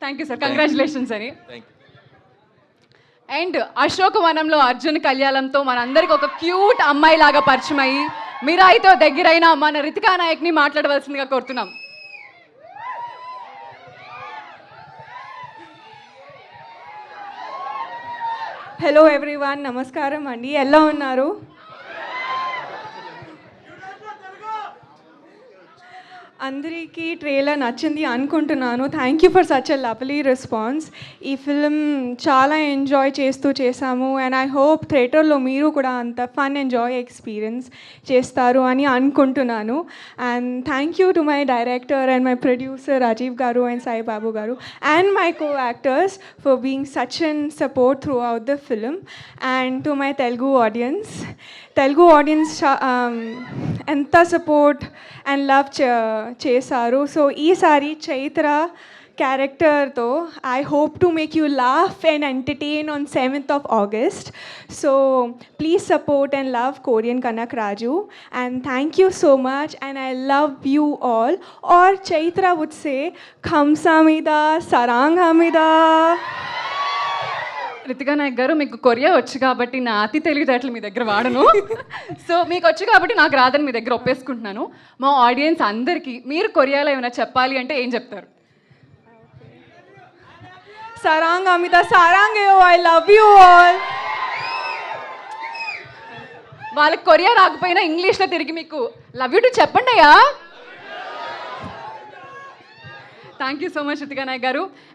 Thank you sir, congratulations అని. Thank you. And అశోకవనంలో Arjun కళ్యాణంతో మనందరికి ఒక క్యూట్ అమ్మాయి లాగా పరిచయం అయ్యి మీరాయితో దగ్గరైన మన రితికా నాయక్ని మాట్లాడవలసిందిగా కోరుతున్నాం. హలో ఎవ్రీవన్, నమస్కారం అండి. ఎలా ఉన్నారు? అందరికీ ట్రైలర్ నచ్చింది అనుకుంటున్నాను. Thank you for such a lovely response. ఈ ఫిల్మ్ చాలా ఎంజాయ్ చేసాము అండ్ ఐ హోప్ థియేటర్లో మీరు కూడా అంత ఫన్ ఎంజాయ్ ఎక్స్పీరియన్స్ చేస్తారు అని అనుకుంటున్నాను. And thank you to my director and my producer Rajeev గారు అండ్ సాయి బాబు గారు and my co actors for being such and support throughout the film. And to my Telugu audience ఎంత సపోర్ట్ అండ్ లవ్ చేశారు. So ఈసారి చైత్ర క్యారెక్టర్తో I hope to make you laugh and entertain on 7th of August. So please support and love Korean Kanak Raju and thank you so much and I love you all. Or Chaitra would say Kamsamida Saranghamida. Ritika Nayak గారు, మీకు Korea వచ్చు కాబట్టి నా అతి తెలివితేటలు మీ దగ్గర వాడను. So మీకు వచ్చు కాబట్టి నాకు రాదని మీ దగ్గర ఒప్పేసుకుంటున్నాను. మా ఆడియన్స్ అందరికీ మీరు కొరియాలో ఏమైనా చెప్పాలి అంటే ఏం చెప్తారు? Saranghamida Sarangeo, I love you all. వాళ్ళకి కొరియా రాకపోయినా ఇంగ్లీష్లో తిరిగి మీకు లవ్ యూ టు చెప్పండి అయ్యా. Thank you so much Ritika Nayak గారు.